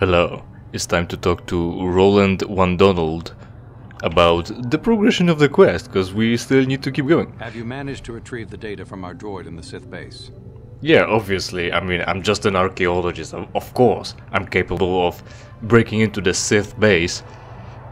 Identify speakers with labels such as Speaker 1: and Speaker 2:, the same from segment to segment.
Speaker 1: Hello, it's time to talk to Roland Van Donald about the progression of the quest, because we still need to keep going.
Speaker 2: Have you managed to retrieve the data from our droid in the Sith base?
Speaker 1: Yeah, obviously, I mean, I'm just an archaeologist, of course. I'm capable of breaking into the Sith base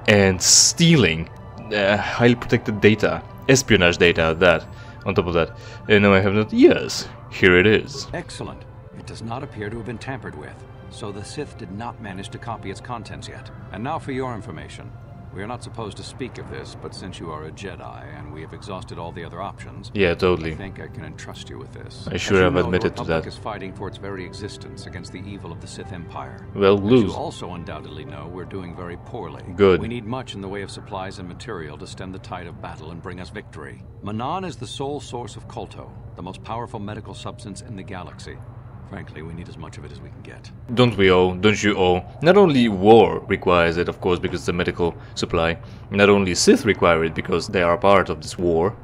Speaker 1: and stealing highly protected data, espionage data, that, on top of that. And no, I have not. Yes, here it is.
Speaker 2: Excellent. It does not appear to have been tampered with, so the Sith did not manage to copy its contents yet. And now for your information. We are not supposed to speak of this, but since you are a Jedi and we have exhausted all the other options,
Speaker 1: yeah, totally.
Speaker 2: I think I can entrust you with this.
Speaker 1: I should have admitted to that.
Speaker 2: The Republic is fighting for its very existence against the evil of the Sith Empire.
Speaker 1: Well, lose.
Speaker 2: As you also undoubtedly know, we're doing very poorly.
Speaker 1: Good.
Speaker 2: We need much in the way of supplies and material to stem the tide of battle and bring us victory. Manan is the sole source of KotOR, the most powerful medical substance in the galaxy. Frankly, we need as much of it as we can get.
Speaker 1: Don't we all? Don't you all? Not only war requires it, of course, because it's a medical supply. Not only Sith require it, because they are part of this war.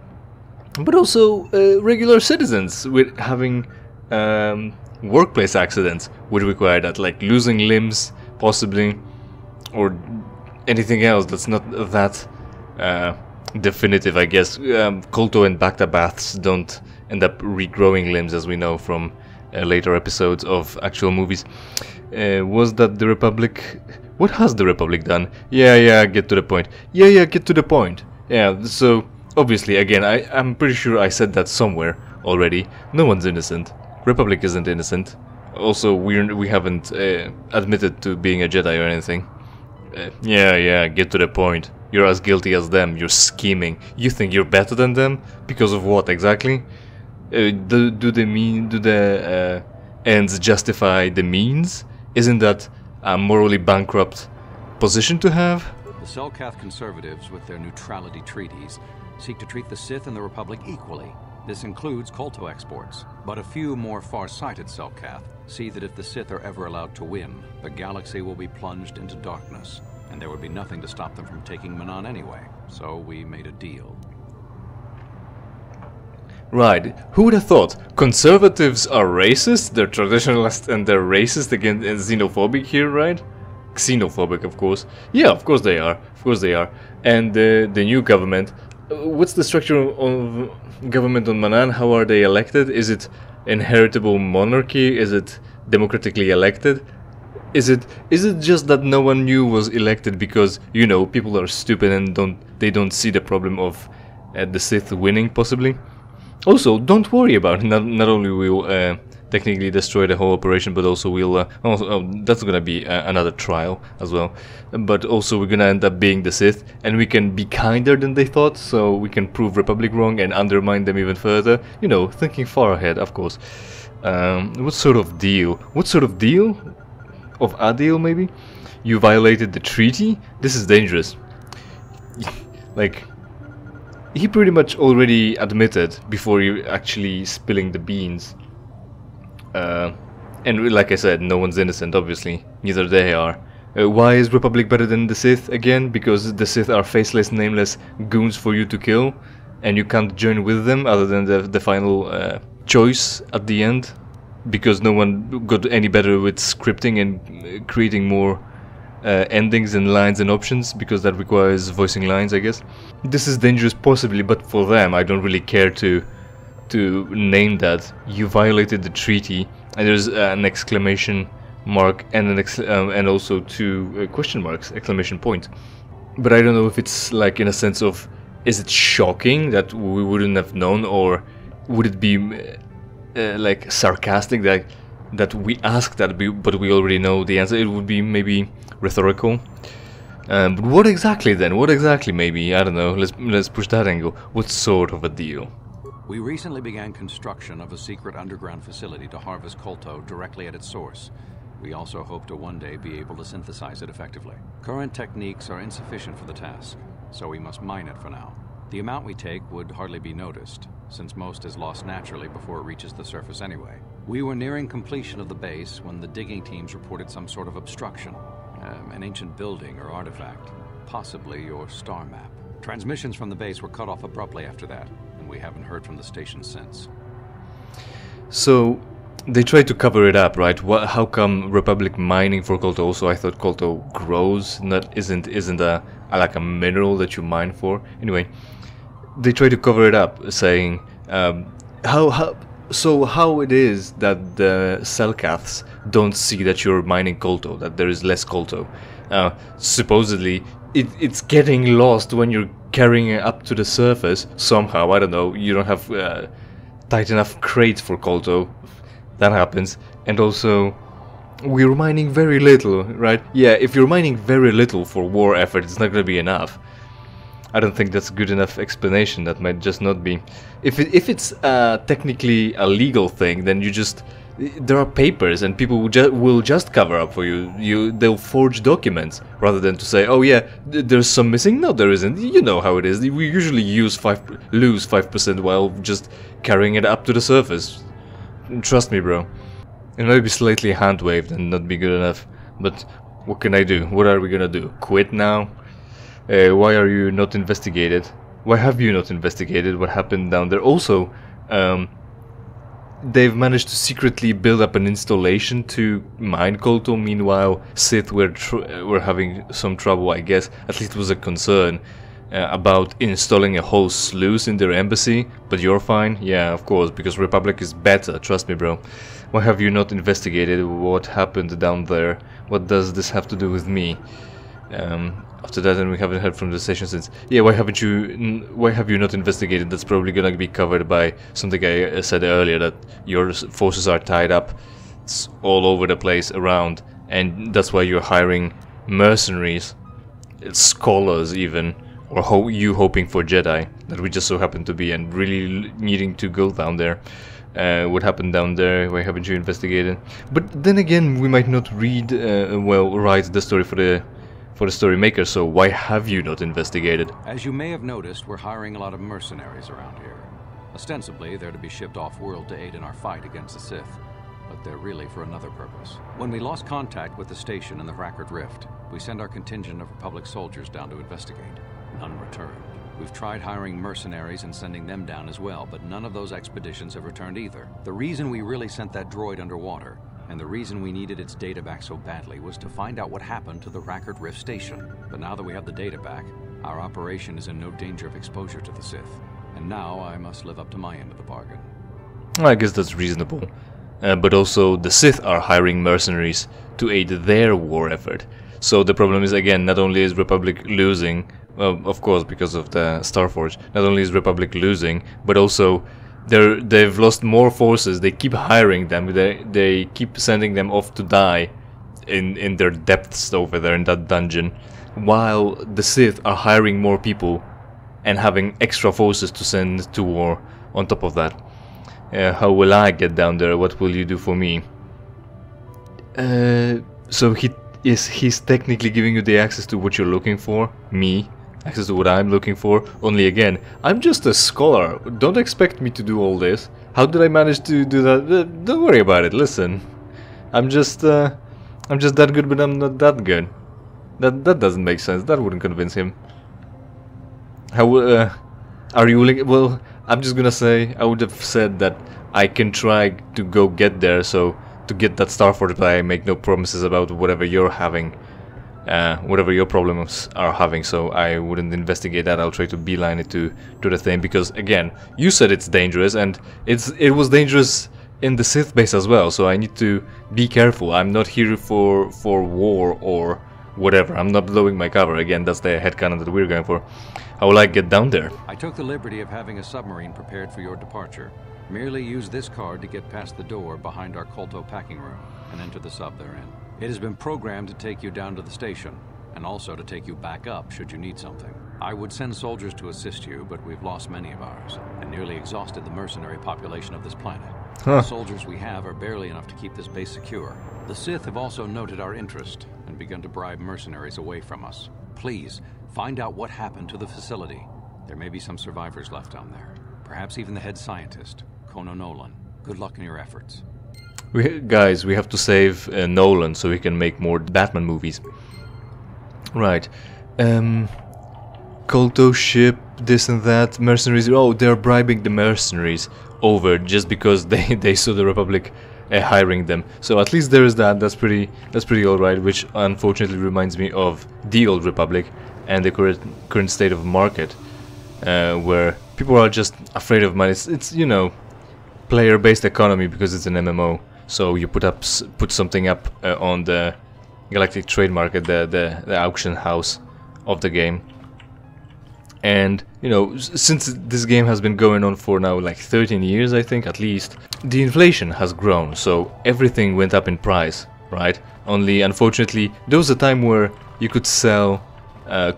Speaker 1: But also regular citizens with having workplace accidents would require that, like losing limbs, possibly, or anything else that's not that definitive, I guess. KotOR and Bacta baths don't end up regrowing limbs, as we know from later episodes of actual movies. Was that the Republic? What has the Republic done? Yeah, get to the point. Yeah, get to the point. Yeah, so obviously, again, I'm pretty sure I said that somewhere already. No one's innocent. Republic isn't innocent. Also, we haven't admitted to being a Jedi or anything. Yeah, get to the point. You're as guilty as them. You're scheming. You think you're better than them? Because of what exactly? Do the ends justify the means? Isn't that a morally bankrupt position to have?
Speaker 2: The Selkath conservatives, with their neutrality treaties, seek to treat the Sith and the Republic equally. This includes KotOR exports. But a few more far-sighted Selkath see that if the Sith are ever allowed to win, the galaxy will be plunged into darkness, and there would be nothing to stop them from taking Manan anyway. So we made a deal.
Speaker 1: Right, who would have thought? Conservatives are racist, they're traditionalist and they're racist against and xenophobic here, right? Xenophobic, of course. Yeah, of course they are. Of course they are. And the new government, what's the structure of government on Manan? How are they elected? Is it inheritable monarchy? Is it democratically elected? Is it just that no one new was elected because, you know, people are stupid and don't see the problem of the Sith winning, possibly? Also, don't worry about it. Not only will technically destroy the whole operation, but also we'll that's gonna be another trial as well. But also we're gonna end up being the Sith, and we can be kinder than they thought, so we can prove Republic wrong and undermine them even further. You know, thinking far ahead, of course. What sort of deal? What sort of deal? Of a deal, maybe? You violated the treaty? This is dangerous. Like, he pretty much already admitted before you actually spilling the beans. And like I said, no one's innocent, obviously. Neither they are. Why is Republic better than the Sith again? Because the Sith are faceless, nameless goons for you to kill, and you can't join with them other than the final choice at the end. Because no one got any better with scripting and creating more endings and lines and options, because that requires voicing lines, I guess. This is dangerous possibly, but for them I don't really care to name that. You violated the treaty, and there's an exclamation mark and and also two question marks, exclamation point. But I don't know if it's like in a sense of, is it shocking that we wouldn't have known, or would it be like sarcastic that we ask that but we already know the answer? It would be maybe rhetorical. But what exactly then? What exactly? Maybe, I don't know. Let's push that angle. What sort of a deal?
Speaker 2: We recently began construction of a secret underground facility to harvest KotOR directly at its source. We also hope to one day be able to synthesize it effectively. Current techniques are insufficient for the task, so we must mine it for now. The amount we take would hardly be noticed, since most is lost naturally before it reaches the surface anyway. We were nearing completion of the base when the digging teams reported some sort of obstruction. An ancient building or artifact, possibly your star map. Transmissions from the base were cut off abruptly after that, and we haven't heard from the station since.
Speaker 1: So, they try to cover it up, right? How come Republic mining for KotOR? Also, I thought KotOR grows, isn't like a mineral that you mine for. Anyway, they try to cover it up, saying how it is that the Selkaths don't see that you're mining KotOR, that there is less KotOR. Supposedly, it's getting lost when you're carrying it up to the surface somehow. I don't know. You don't have tight enough crates for KotOR. That happens. And also, we're mining very little, right? Yeah, if you're mining very little for war effort, it's not going to be enough. I don't think that's a good enough explanation. That might just not be. If it's technically a legal thing, then you just... There are papers and people will just cover up for you. They'll forge documents rather than to say, oh yeah, there's some missing. No, there isn't. You know how it is. We usually lose 5% while just carrying it up to the surface. Trust me, bro. It might be slightly hand-waved and not be good enough, but what can I do? What are we gonna do? Quit now? Why are you not investigated? Why have you not investigated what happened down there? Also, they've managed to secretly build up an installation to mine KotOR. Meanwhile, Sith were having some trouble, I guess. At least it was a concern about installing a whole sluice in their embassy. But you're fine? Yeah, of course, because Republic is better. Trust me, bro. Why have you not investigated what happened down there? What does this have to do with me? After that, and we haven't heard from the station since. Yeah, why have you not investigated? That's probably gonna be covered by something I said earlier, that your forces are tied up. It's all over the place around, and that's why you're hiring mercenaries, scholars even, or hoping for Jedi that we just so happen to be, and really needing to go down there. What happened down there? Why haven't you investigated? But then again, we might not write the story for the story maker, so why have you not investigated?
Speaker 2: As you may have noticed, we're hiring a lot of mercenaries around here. Ostensibly, they're to be shipped off-world to aid in our fight against the Sith, but they're really for another purpose. When we lost contact with the station in the Rackard Rift, we sent our contingent of Republic soldiers down to investigate. None returned. We've tried hiring mercenaries and sending them down as well, but none of those expeditions have returned either. The reason we really sent that droid underwater, and the reason we needed its data back so badly, was to find out what happened to the Rackard Rift station. But now that we have the data back, our operation is in no danger of exposure to the Sith. And now I must live up to my end of the bargain.
Speaker 1: I guess that's reasonable. But also, the Sith are hiring mercenaries to aid their war effort. So the problem is, again, not only is Republic losing, well, of course, because of the Starforge, not only is Republic losing, but also they've lost more forces. They keep hiring them. They keep sending them off to die in their depths over there in that dungeon, while the Sith are hiring more people and having extra forces to send to war on top of that. How will I get down there? What will you do for me? So he's technically giving you the access to what you're looking for, me. Access to what I'm looking for. Only again, I'm just a scholar. Don't expect me to do all this. How did I manage to do that? Don't worry about it. Listen, I'm just that good, but I'm not that good. That doesn't make sense. That wouldn't convince him. How are you willing? Well, I'm just gonna say I would have said that I can try to go get there. So to get that Starforge, but I make no promises about whatever you're having. Whatever your problems are having, so I wouldn't investigate that. I'll try to beeline it to the thing, because again, you said it's dangerous, and it was dangerous in the Sith base as well, so I need to be careful. I'm not here for war or whatever. I'm not blowing my cover. Again, that's the headcanon that we're going for. How will I get down there?
Speaker 2: I took the liberty of having a submarine prepared for your departure. Merely use this card to get past the door behind our KotOR packing room and enter the sub therein. It has been programmed to take you down to the station, and also to take you back up should you need something. I would send soldiers to assist you, but we've lost many of ours, and nearly exhausted the mercenary population of this planet. The soldiers we have are barely enough to keep this base secure. The Sith have also noted our interest, and begun to bribe mercenaries away from us. Please, find out what happened to the facility. There may be some survivors left down there. Perhaps even the head scientist, Kono Nolan. Good luck in your efforts.
Speaker 1: Guys, we have to save Nolan so we can make more Batman movies. Right. KotOR ship, this and that, mercenaries. Oh, they're bribing the mercenaries over just because they saw the Republic hiring them. So at least there is that. That's pretty alright. Which unfortunately reminds me of the Old Republic and the current state of market, where people are just afraid of money. It's you know, player-based economy because it's an MMO. So you put something up on the Galactic Trade Market, the auction house of the game. And, you know, since this game has been going on for now like 13 years, I think, at least, the inflation has grown, so everything went up in price, right? Only, unfortunately, there was a time where you could sell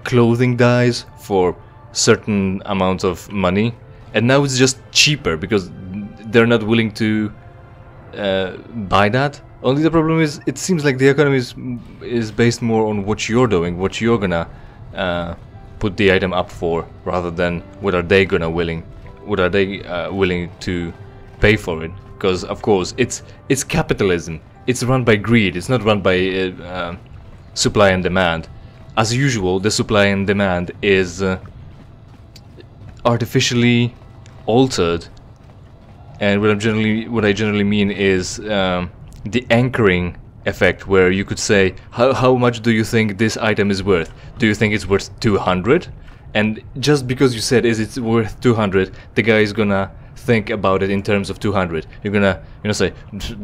Speaker 1: clothing dyes for certain amounts of money, and now it's just cheaper because they're not willing to buy that. Only the problem is, it seems like the economy is based more on what you're doing, what you're gonna put the item up for, rather than what are they willing to pay for it. Because of course it's capitalism. It's run by greed. It's not run by supply and demand. As usual, the supply and demand is artificially altered, and what I generally mean is the anchoring effect, where you could say, how much do you think this item is worth? Do you think it's worth 200? And just because you said it's worth 200, the guy is gonna think about it in terms of 200. You're gonna say,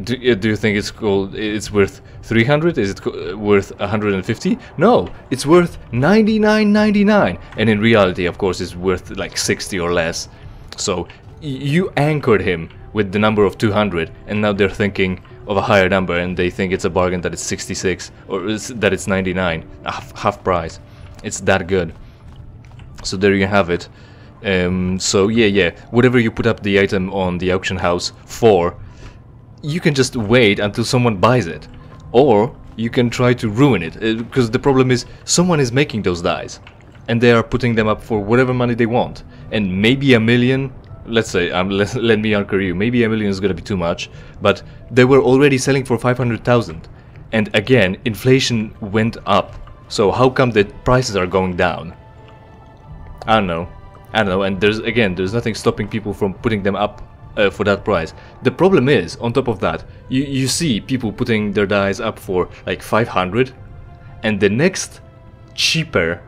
Speaker 1: do you think it's worth 300? Is it worth 150? No, it's worth 99.99, and in reality, of course, it's worth like 60 or less. So you anchored him with the number of 200, and now they're thinking of a higher number, and they think it's a bargain that it's 66 or that it's 99, half price. It's that good. So there you have it. So yeah, whatever you put up the item on the auction house for, you can just wait until someone buys it, or you can try to ruin it, because the problem is someone is making those dies, and they are putting them up for whatever money they want, and maybe $1 million. Let's say, let me anchor you, maybe $1 million is gonna be too much, but they were already selling for 500,000, and again, inflation went up, so how come the prices are going down? I don't know, and there's nothing stopping people from putting them up for that price. The problem is, on top of that, you see people putting their dies up for like 500, and the next cheaper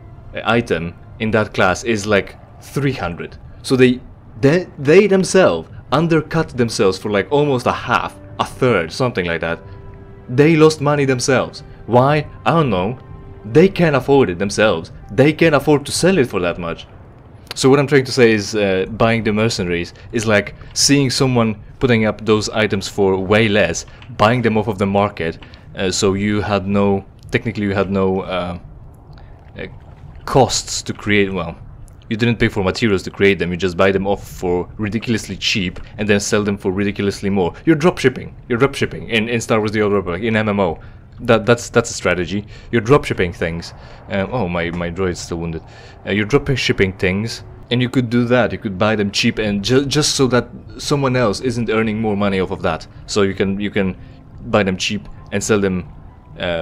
Speaker 1: item in that class is like 300, so they themselves undercut themselves for like almost a half, a third, something like that. They lost money themselves. Why? I don't know. They can't afford it themselves. They can't afford to sell it for that much. So what I'm trying to say is, buying the mercenaries is like seeing someone putting up those items for way less, buying them off of the market, so technically you had no costs to create. Well, you didn't pay for materials to create them, you just buy them off for ridiculously cheap and then sell them for ridiculously more. You're dropshipping. In Star Wars The Old Republic, in MMO. That's a strategy. You're dropshipping things. Oh, my droid's still wounded. You're dropshipping things, and you could do that. You could buy them cheap, and just so that someone else isn't earning more money off of that. So you can buy them cheap and sell them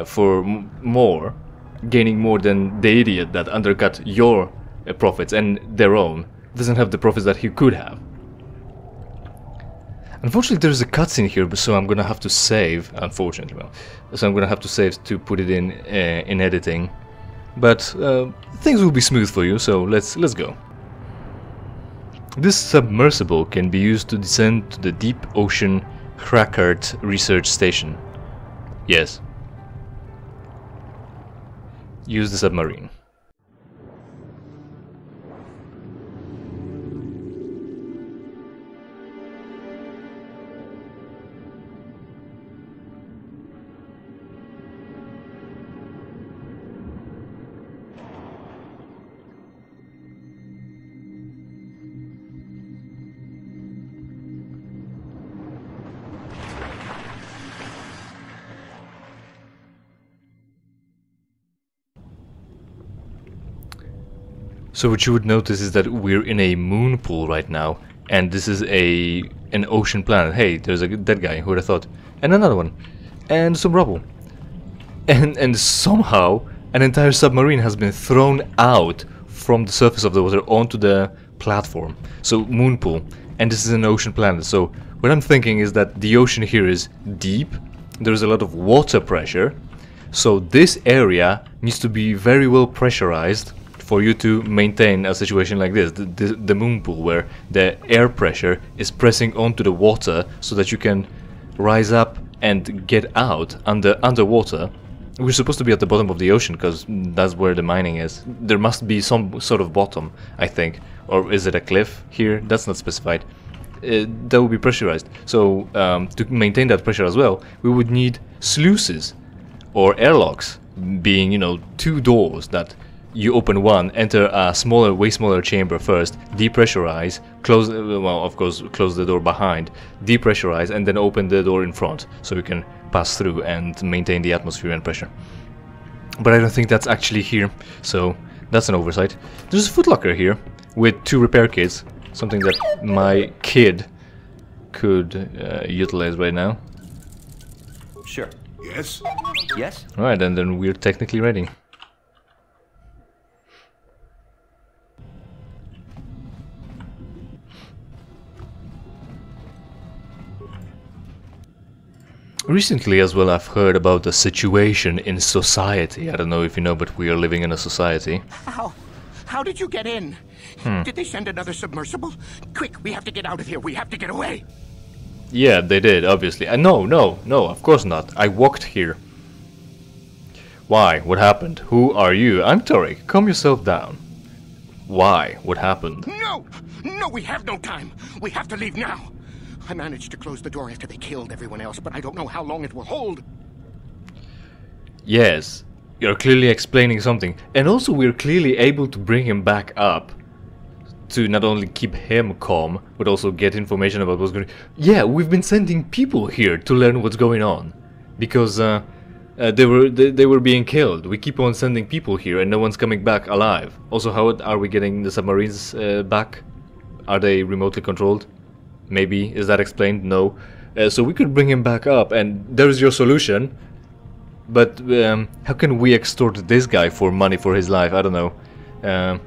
Speaker 1: for more, gaining more than the idiot that undercut your profits and their own doesn't have the profits that he could have. Unfortunately, there's a cutscene here, so I'm gonna have to save. Unfortunately, so I'm gonna have to save to put it in editing. But things will be smooth for you, so let's go. This submersible can be used to descend to the deep ocean Krakert research station. Yes. Use the submarine. So what you would notice is that we're in a moon pool right now, and this is an ocean planet. Hey, there's a dead guy, who would have thought? And another one. And some rubble. And somehow an entire submarine has been thrown out from the surface of the water onto the platform. So moon pool. and this is an ocean planet. So what I'm thinking is that the ocean here is deep, there's a lot of water pressure, so this area needs to be very well pressurized for you to maintain a situation like this, the moon pool, where the air pressure is pressing onto the water so that you can rise up and get out underwater. We're supposed to be at the bottom of the ocean because that's where the mining is. There must be some sort of bottom, I think. Or is it a cliff here? That's not specified. That would be pressurized. So to maintain that pressure as well, we would need sluices or airlocks, being, you know, 2 doors that you open one, enter a smaller, way smaller chamber first, depressurize, close, well, of course, close the door behind, depressurize, and then open the door in front, so you can pass through and maintain the atmosphere and pressure. But I don't think that's actually here, so that's an oversight. There's a footlocker here with 2 repair kits, something that my kid could utilize right now.
Speaker 3: Sure.
Speaker 4: Yes?
Speaker 3: Yes?
Speaker 1: Alright, and then we're technically ready. Recently as well, I've heard about the situation in society. I don't know if you know, but we are living in a society.
Speaker 4: How did you get in? Did they send another submersible? Quick, we have to get out of here. We have to get away.
Speaker 1: Yeah, they did, obviously. No, of course not. I walked here. Why? What happened? Who are you? I'm Tariq. Calm yourself down. Why? What happened?
Speaker 4: No! No, we have no time. We have to leave now. I managed to close the door after they killed everyone else, but I don't know how long it will hold.
Speaker 1: Yes, you're clearly explaining something. And also we're clearly able to bring him back up to not only keep him calm, but also get information about what's going on. Yeah, we've been sending people here to learn what's going on. Because they were being killed. We keep on sending people here and no one's coming back alive. Also, how are we getting the submarines back? Are they remotely controlled? Maybe. Is that explained? No. So we could bring him back up, and there's your solution. But how can we extort this guy for money for his life? I don't know.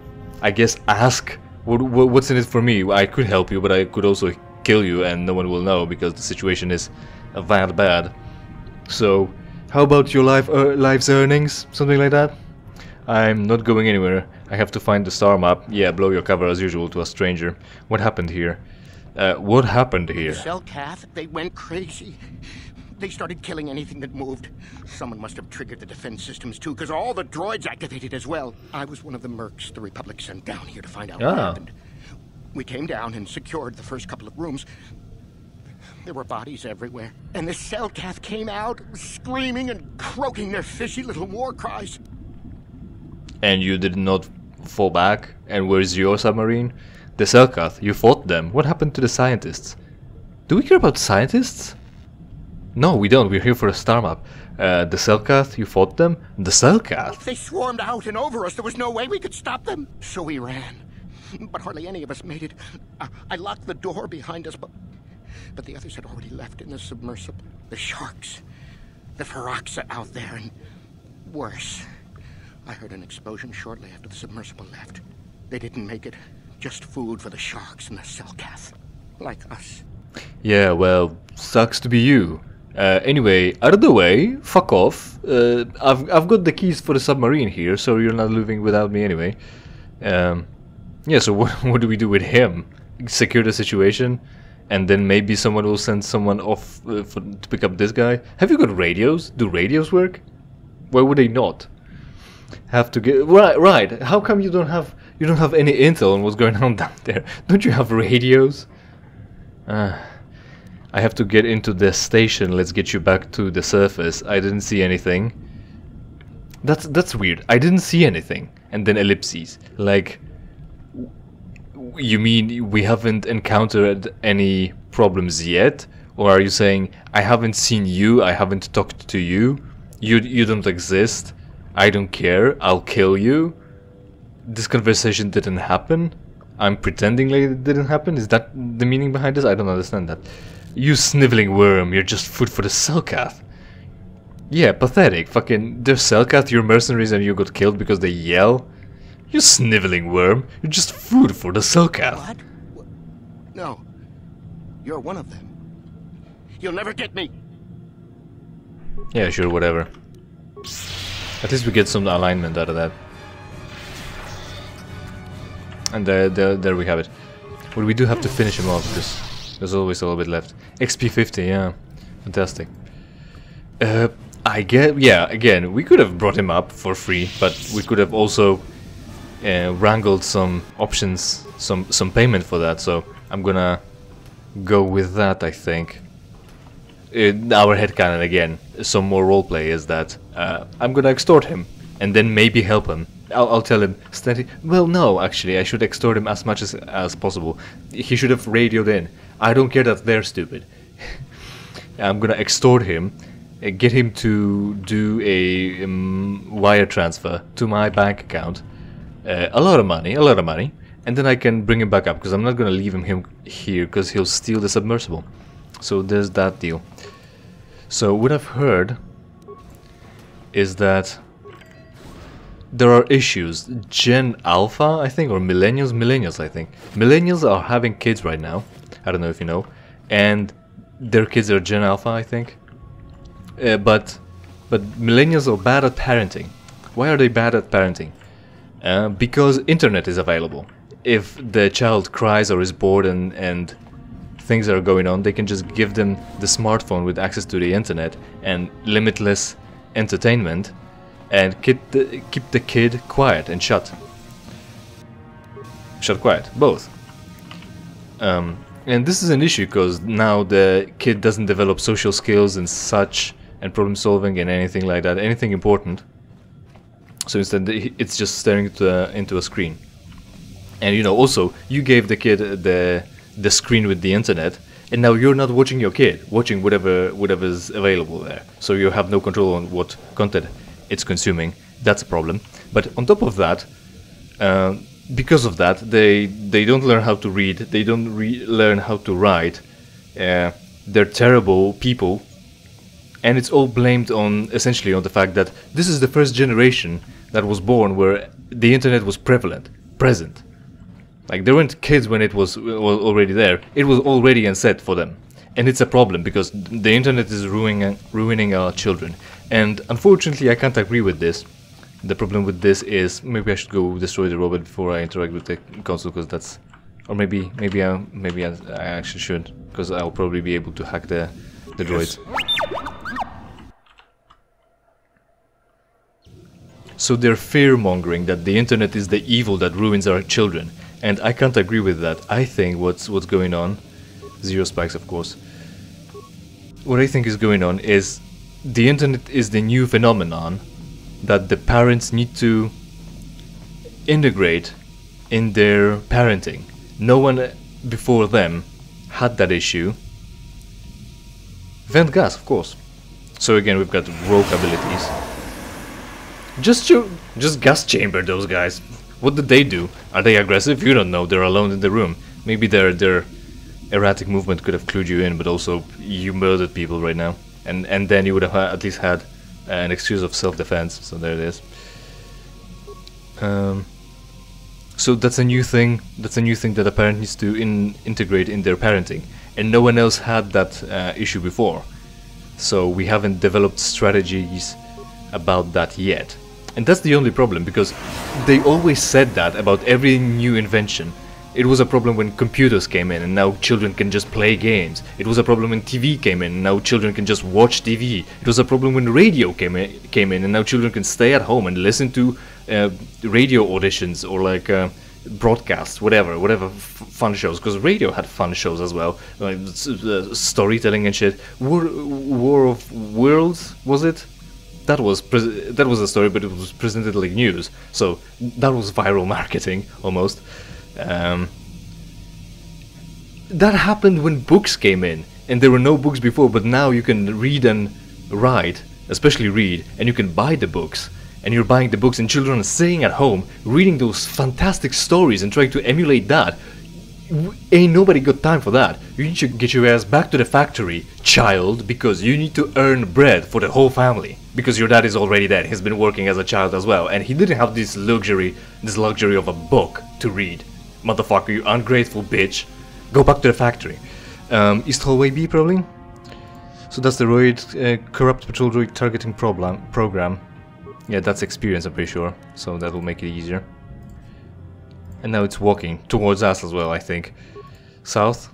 Speaker 1: I guess ask what's in it for me. I could help you, but I could also kill you and no one will know because the situation is that bad. So how about your life's earnings? Something like that? I'm not going anywhere. I have to find the star map. Yeah, blow your cover as usual to a stranger. What happened here? What happened here?
Speaker 4: The Selkath, they went crazy. They started killing anything that moved. Someone must have triggered the defense systems too, because all the droids activated as well. I was one of the mercs the Republic sent down here to find out what happened. We came down and secured the first couple of rooms. There were bodies everywhere. And the Selkath came out, screaming and croaking their fishy little war cries.
Speaker 1: And you did not fall back? And where's your submarine? The Selkath, you fought them. What happened to the scientists? Do we care about scientists? No, we don't. We're here for a star map. The Selkath, you fought them? The Selkath?
Speaker 4: They swarmed out and over us. There was no way we could stop them. So we ran. But hardly any of us made it. I locked the door behind us, but the others had already left in the submersible. The sharks. The Feroxa out there, and worse. I heard an explosion shortly after the submersible left. They didn't make it. Just food for the sharks and the Selkath. Like us.
Speaker 1: Yeah, well, sucks to be you. Anyway, out of the way, fuck off. I've got the keys for the submarine here, so you're not leaving without me anyway. Yeah, so what do we do with him? Secure the situation, and then maybe someone will send someone off to pick up this guy. Have you got radios? Do radios work? Why would they not? Have to get right. How come you don't have any intel on what's going on down there? Don't you have radios? I have to get into the station. Let's get you back to the surface. I didn't see anything. That's weird. I didn't see anything. And then ellipses. Like, you mean we haven't encountered any problems yet? Or are you saying I haven't seen you, I haven't talked to you, you don't exist, I don't care, I'll kill you? This conversation didn't happen? I'm pretending like it didn't happen? Is that the meaning behind this? I don't understand that. You sniveling worm, you're just food for the Selkath. Yeah, pathetic. Fucking, they're Selkath, you're mercenaries and you got killed because they yell? You sniveling worm, you're just food for the Selkath.
Speaker 4: What? No. You're one of them. You'll never get me.
Speaker 1: Yeah, sure, whatever. At least we get some alignment out of that. And there we have it. Well, we do have to finish him off because there's always a little bit left. XP 50, yeah, fantastic. I get, yeah. Again, we could have brought him up for free, but we could have also wrangled some options, some payment for that. So I'm gonna go with that, I think. Our headcanon again, some more roleplay is that I'm gonna extort him and then maybe help him. I'll tell him, well, no, actually, I should extort him as much as possible. He should have radioed in. I don't care that they're stupid. I'm gonna extort him, get him to do a wire transfer to my bank account. A lot of money, and then I can bring him back up, because I'm not gonna leave him here, because he'll steal the submersible. So there's that deal. So what I've heard is that there are issues. Gen Alpha, I think, or Millennials, I think. Millennials are having kids right now. I don't know if you know. And their kids are Gen Alpha, I think. But Millennials are bad at parenting. Why are they bad at parenting? Because internet is available. If the child cries or is bored and things are going on, they can just give them the smartphone with access to the internet and limitless entertainment, and keep the kid quiet and shut quiet, both. And this is an issue because now the kid doesn't develop social skills and such, and problem solving and anything like that, anything important. So instead it's just staring into a screen. And you know, also you gave the kid the screen with the internet, and now you're not watching your kid, watching whatever's available there. So you have no control on what content it's consuming. That's a problem. But on top of that, because of that, they don't learn how to read, they don't learn how to write. They're terrible people, and it's all blamed on, essentially, on the fact that this is the first generation that was born where the internet was present. Like, they weren't kids when it was already there. It was already and set for them. And it's a problem because the internet is ruining our children. And unfortunately, I can't agree with this. The problem with this is, maybe I should go destroy the robot before I interact with the console, because that's, or maybe I actually should, because I'll probably be able to hack the droids. So they're fear-mongering that the internet is the evil that ruins our children, and I can't agree with that. I think what's going on, zero spikes of course, what I think is going on is the internet is the new phenomenon that the parents need to integrate in their parenting. No one before them had that issue. Vent gas, of course. So again, we've got rogue abilities. Just gas chamber those guys. What did they do? Are they aggressive? You don't know. They're alone in the room. Maybe their erratic movement could have clued you in, but also you murdered people right now, and then you would have at least had an excuse of self-defense. So there it is. So that's a new thing. That's a new thing that a parent needs to integrate in their parenting, and no one else had that issue before. So we haven't developed strategies about that yet. And that's the only problem, because they always said that about every new invention. It was a problem when computers came in and now children can just play games. It was a problem when TV came in and now children can just watch TV. It was a problem when radio came in and now children can stay at home and listen to radio auditions or like broadcasts, whatever fun shows, because radio had fun shows as well, like storytelling and shit. War of Worlds, was it? That was a story, but it was presented like news, so that was viral marketing almost. That happened when books came in, and there were no books before, but now you can read and write, especially read, and you can buy the books, and you're buying the books, and children are sitting at home reading those fantastic stories and trying to emulate that. Ain't nobody got time for that. You need to get your ass back to the factory, child, because you need to earn bread for the whole family. Because your dad is already dead. He's been working as a child as well, and he didn't have this luxury of a book to read. Motherfucker, you ungrateful bitch. Go back to the factory. East Hallway B, probably. So that's the droid, corrupt patrol droid targeting program. Yeah, that's experience, I'm pretty sure. So that will make it easier. And now it's walking towards us as well, I think. South.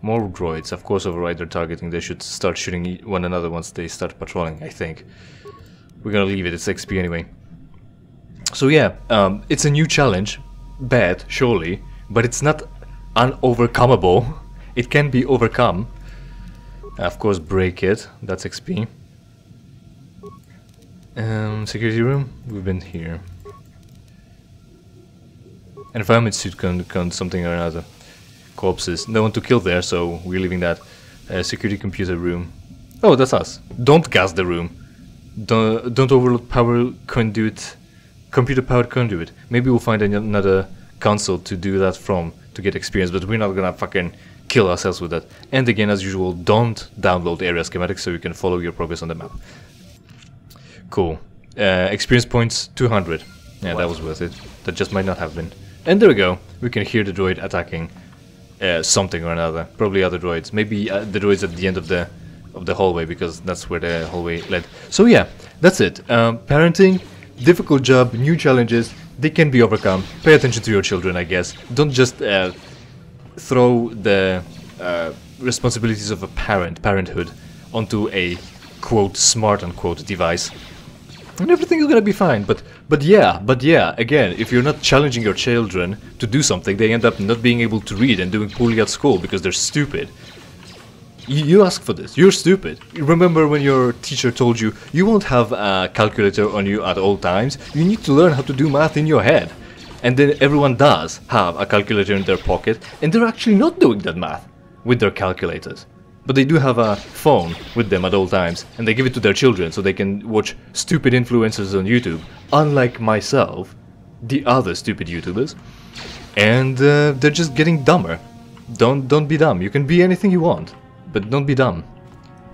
Speaker 1: More droids. Of course, override their targeting. They should start shooting one another once they start patrolling, I think. We're gonna leave it. It's XP anyway. So yeah, it's a new challenge. Bad, surely. But it's not unovercomable. It can be overcome. Of course, break it. That's XP. Security room. We've been here. Environment suit con something or another. Corpses. No one to kill there, so we're leaving that. Security computer room. Oh, that's us. Don't gas the room. Don't overload power conduit. Computer powered conduit. Maybe we'll find another console to do that from to get experience, but we're not gonna fucking kill ourselves with that. And again, as usual, don't download area schematics so you can follow your progress on the map. Cool. Experience points 200. Yeah, that was worth it. That just might not have been. And there we go. We can hear the droid attacking something or another. Probably other droids. Maybe the droids at the end of the hallway, because that's where the hallway led. So yeah, that's it. Parenting, difficult job, new challenges. They can be overcome. Pay attention to your children, I guess. Don't just throw the responsibilities of a parenthood onto a quote smart unquote device. And everything is gonna be fine, but yeah, again, if you're not challenging your children to do something, they end up not being able to read and doing poorly at school because they're stupid. You ask for this, you're stupid. Remember when your teacher told you, you won't have a calculator on you at all times, you need to learn how to do math in your head. And then everyone does have a calculator in their pocket, and they're actually not doing that math with their calculators. But they do have a phone with them at all times, and they give it to their children so they can watch stupid influencers on YouTube, unlike myself, the other stupid YouTubers, and they're just getting dumber. Don't be dumb. You can be anything you want, but don't be dumb.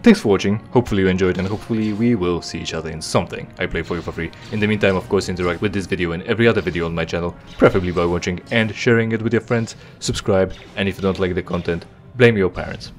Speaker 1: Thanks for watching, hopefully you enjoyed, and hopefully we will see each other in something I play for you for free. In the meantime, of course, interact with this video and every other video on my channel, preferably by watching and sharing it with your friends, subscribe, and if you don't like the content, blame your parents.